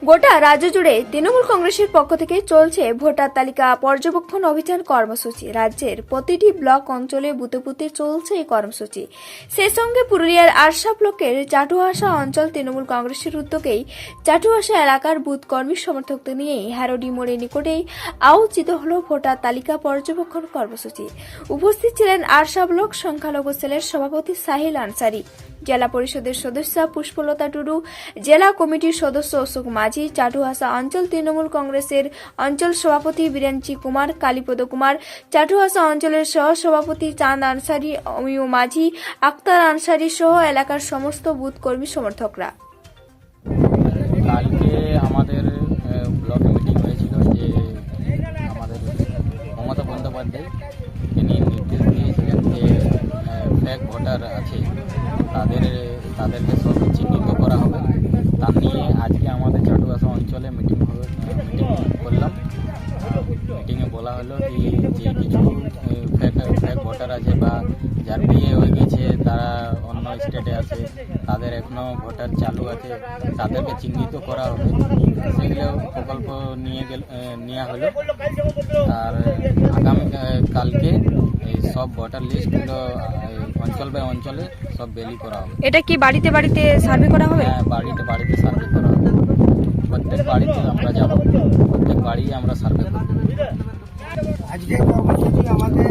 গোটা রাজ্য জুড়ে তৃণমূল কংগ্রেসের পক্ষ থেকে চলছে ভোটার তালিকা পর্যবেক্ষণ অভিযান কর্মসূচি। রাজ্যের প্রতিটি ব্লক অঞ্চলে বুথে বুথে চলছে এই কর্মসূচি। সেই সঙ্গে পুরুলিয়ার আরশা ব্লকের চাটুহাসা অঞ্চল তৃণমূল কংগ্রেসের উদ্যোগেই চাটুহাসা এলাকার বুথ কর্মী সমর্থকদের নিয়ে হ্যারোডি মোড়ের নিকটেই আয়োজিত হল ভোটার তালিকা পর্যবেক্ষণ কর্মসূচি। উপস্থিত ছিলেন আরশা ব্লক সংখ্যালঘু সেলের সভাপতি সাহিল আনসারি, জেলা পরিষদের সদস্য পুষ্পলতা টুডু, জেলা কমিটির সদস্য অশোক মাঝি, চাটুহাসা অঞ্চল তৃণমূল কংগ্রেসের অঞ্চল সভাপতি বীরেঞ্চি কুমার, কালীপদ কুমার, চাটুহাসা অঞ্চলের সহ সভাপতি চাঁদ আনসারি, অমিয় মাঝি, আক্তার আনসারি সহ এলাকার সমস্ত বুথ কর্মী সমর্থকরা। কালকে আমাদের ব্লক মিটিং হয়েছিল যে আমাদের মমতা বন্দ্যোপাধ্যায় তিনি নির্দেশ দিয়েছিলেন যে ফেক ভোটার আছে তাদেরকে সব চিহ্নিত করা হবে। তা নিয়ে আজকে আমাদের চাটুহাসা অঞ্চলে মিটিং করলাম। মিটিংয়ে বলা হলো কি যে কিছু ফেক ভোটার আছে বা যার বিয়ে হয়ে গেছে, তারা অন্য স্টেটে আছে, তাদের এখনও ভোটার চালু আছে, তাদেরকে চিহ্নিত করা হবে। সেগুলো প্রকল্প নেওয়া হলো। আর আগামী কালকে এই সব ভোটার লিস্টগুলো অঞ্চল বাই অঞ্চলে সব বেলি করা হবে। এটা কি বাড়িতে বাড়িতে সার্ভে করা হবে? হ্যাঁ, বাড়িতে বাড়িতে সার্ভে করা হবে। প্রত্যেক বাড়িতে আমরা যাব, প্রত্যেক বাড়ি আমরা সার্ভে করব। আজকে কর্মসূচি আমাদের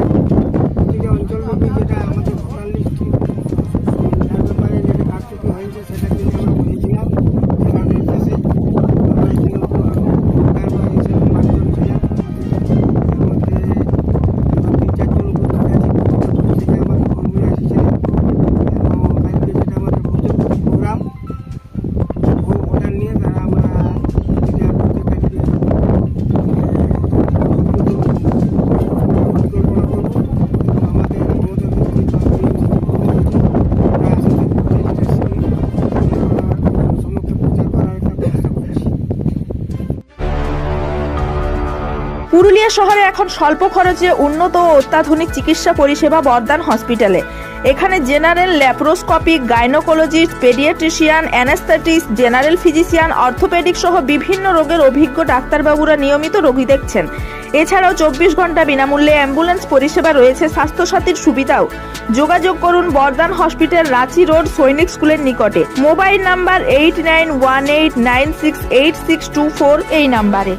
প্রতিটি অঞ্চলব্যাপী যেটা আমাদের ভোটার লিস্ট ব্যাপারে যেটা কারচুপি হয়েছে সেটা কিন্তু আমরা বুঝেছিলাম। সেটা নির্দেশে পাঁচজন ছিলেন, এর মধ্যে 3-4জন উপস্থিত আছে। থেকে আমাদের কর্মীরা এসেছিলেন এবং কালকে যেটা আমাদের প্রোগ্রাম ভোটার নিয়ে তারা আমরা পুরুলিয়া শহরে এখন স্বল্প খরচে উন্নত ও অত্যাধুনিক চিকিৎসা পরিষেবা বর্দান হসপিটালে। এখানে general, laparoscopic, gynaecologist, paediatrician, anaesthetist, general physician, orthopaedic সহ বিভিন্ন রোগের অভিজ্ঞ ডাক্তারবাবুরা নিয়মিত রোগী দেখছেন। এছাড়াও 24 ঘন্টা বিনামূল্যে অ্যাম্বুলেন্স পরিষেবা রয়েছে, স্বাস্থ্যসাথীর সুবিধাও। যোগাযোগ করুন বর্দান হসপিটাল, রাঁচি রোড, সৈনিক স্কুলের নিকটে। মোবাইল নাম্বার 8918968624 এই নাম্বারে।